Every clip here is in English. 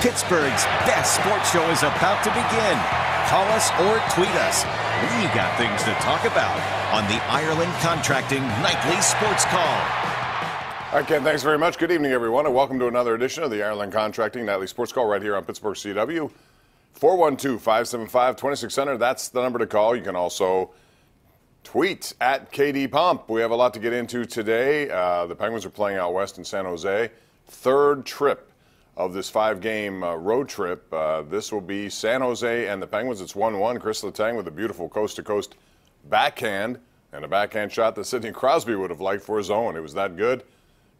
Pittsburgh's best sports show is about to begin. Call us or tweet us. We got things to talk about on the Ireland Contracting Nightly Sports Call. All right, Ken, thanks very much. Good evening, everyone, and welcome to another edition of the Ireland Contracting Nightly Sports Call right here on Pittsburgh CW. 412-575-2600, that's the number to call. You can also tweet at KD Pomp. We have a lot to get into today. The Penguins are playing out west in San Jose. Third trip of this five-game road trip. This will be San Jose and the Penguins. It's 1-1. Chris Letang with a beautiful coast-to-coast backhand and a backhand shot that Sidney Crosby would have liked for his own. It was that good,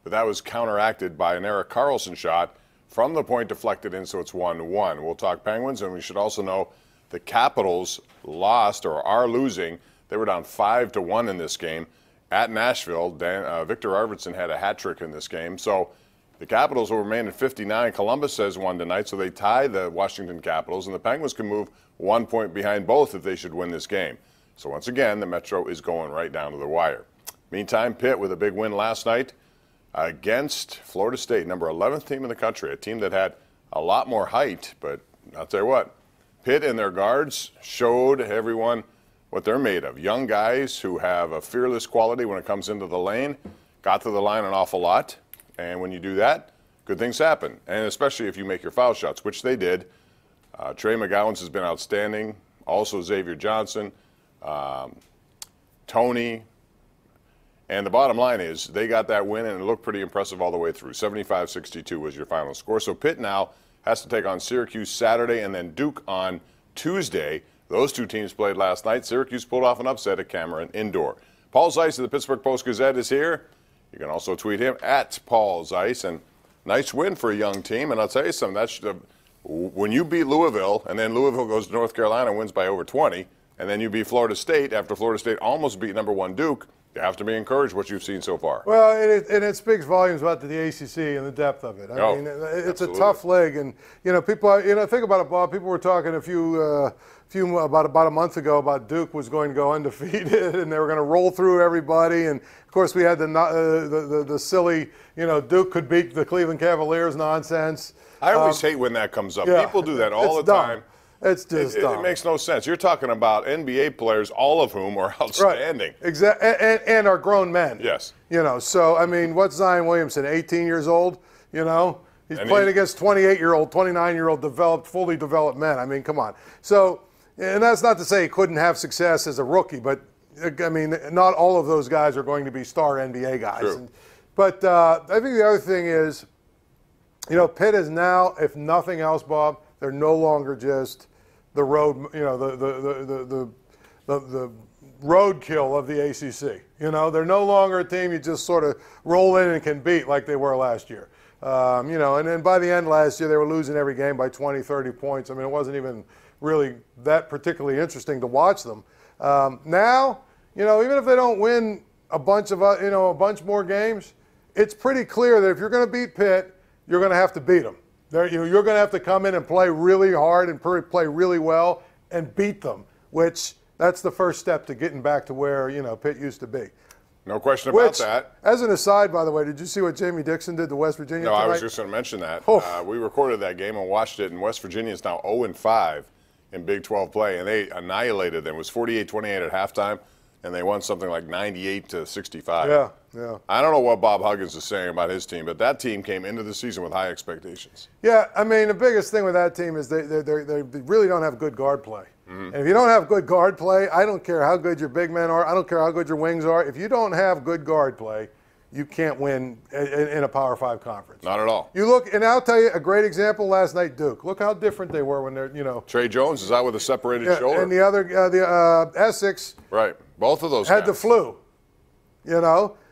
but that was counteracted by an Erik Karlsson shot from the point deflected in, so it's 1-1. We'll talk Penguins, and we should also know the Capitals lost or are losing. They were down 5-1 in this game at Nashville. Victor Arvidsson had a hat trick in this game. So the Capitals will remain at 59. Columbus has won tonight, so they tie the Washington Capitals, and the Penguins can move 1 point behind both if they should win this game. So once again, the Metro is going right down to the wire. Meantime, Pitt with a big win last night against Florida State, number 11th team in the country, a team that had a lot more height. But I'll tell you what, Pitt and their guards showed everyone what they're made of. Young guys who have a fearless quality when it comes into the lane, got to the line an awful lot. And when you do that, good things happen. And especially if you make your foul shots, which they did. Trey McGowan's has been outstanding. Also Xavier Johnson, Tony. And the bottom line is they got that win, and it looked pretty impressive all the way through. 75-62 was your final score. So Pitt now has to take on Syracuse Saturday and then Duke on Tuesday. Those two teams played last night. Syracuse pulled off an upset at Cameron Indoor. Paul Zeiss of the Pittsburgh Post-Gazette is here. You can also tweet him at Paul Zeiss. And nice win for a young team. And I'll tell you something, when you beat Louisville, and then Louisville goes to North Carolina and wins by over 20, and then you beat Florida State after Florida State almost beat number one Duke, you have to be encouraged what you've seen so far. Well, and it speaks volumes about the ACC and the depth of it. I mean, it's absolutely. A tough league, and people, think about it, Bob. People were talking about a month ago about Duke was going to go undefeated and they were going to roll through everybody. And of course, we had the silly, Duke could beat the Cleveland Cavaliers nonsense. I always hate when that comes up. Yeah, People do that all the dumb. time. It's just dumb. It makes no sense. You're talking about NBA players, all of whom are outstanding. Right. Exactly, and are grown men. Yes. So, I mean, what's Zion Williamson, 18 years old? He's playing against 28-year-old, 29-year-old fully developed men. I mean, come on. So, and that's not to say he couldn't have success as a rookie, but, I mean, not all of those guys are going to be star NBA guys. True. But I think the other thing is, Pitt is now, if nothing else, Bob, they're no longer just the road, the roadkill of the ACC. They're no longer a team you just sort of roll in and can beat like they were last year. And then by the end last year, they were losing every game by 20, 30 points. I mean, it wasn't even really that particularly interesting to watch them. Now, even if they don't win a bunch more games, it's pretty clear that if you're going to beat Pitt, you're going to have to beat them. You're going to have to come in and play really hard and play really well and beat them, which that's the first step to getting back to where, Pitt used to be. No question about that. As an aside, by the way, did you see what Jamie Dixon did to West Virginia tonight? I was just going to mention that. Oh. We recorded that game and watched it, and West Virginia is now 0-5 in Big 12 play, and they annihilated them. It was 48-28 at halftime, and they won something like 98-65. Yeah. I don't know what Bob Huggins is saying about his team, but that team came into the season with high expectations. Yeah, I mean, the biggest thing with that team is they really don't have good guard play. Mm-hmm. And if you don't have good guard play, I don't care how good your big men are. I don't care how good your wings are. If you don't have good guard play, you can't win in a Power 5 conference. Not at all. You look, and I'll tell you a great example last night, Duke. Look how different they were when they're, Trey Jones is out with a separated shoulder. And the other, Essex. Right. Both of those had guys. the flu,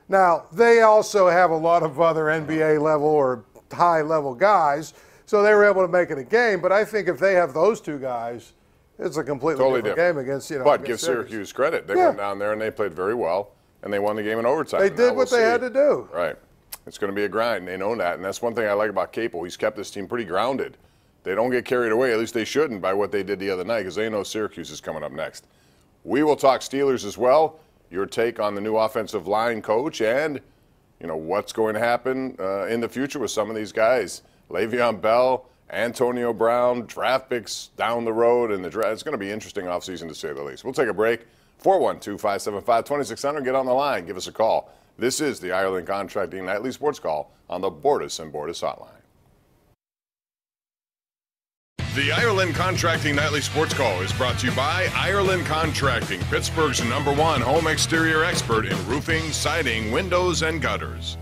Now, they also have a lot of other NBA level or high level guys, so they were able to make it a game. But I think if they have those two guys, it's a completely different game against, But against give Syracuse credit. They went down there and they played very well, and they won the game in overtime. They did what they had to do. Right. It's going to be a grind. They know that, and that's one thing I like about Capel. He's kept this team pretty grounded. They don't get carried away, at least they shouldn't, by what they did the other night, because they know Syracuse is coming up next. We will talk Steelers as well. Your take on the new offensive line coach and, what's going to happen in the future with some of these guys. Le'Veon Bell Antonio Brown, draft picks down the road, and it's going to be an interesting offseason to say the least. We'll take a break. 412-575-2600. Get on the line. Give us a call. This is the Ireland Contracting Nightly Sports Call on the Bordas and Bordas Hotline. The Ireland Contracting Nightly Sports Call is brought to you by Ireland Contracting, Pittsburgh's #1 home exterior expert in roofing, siding, windows, and gutters.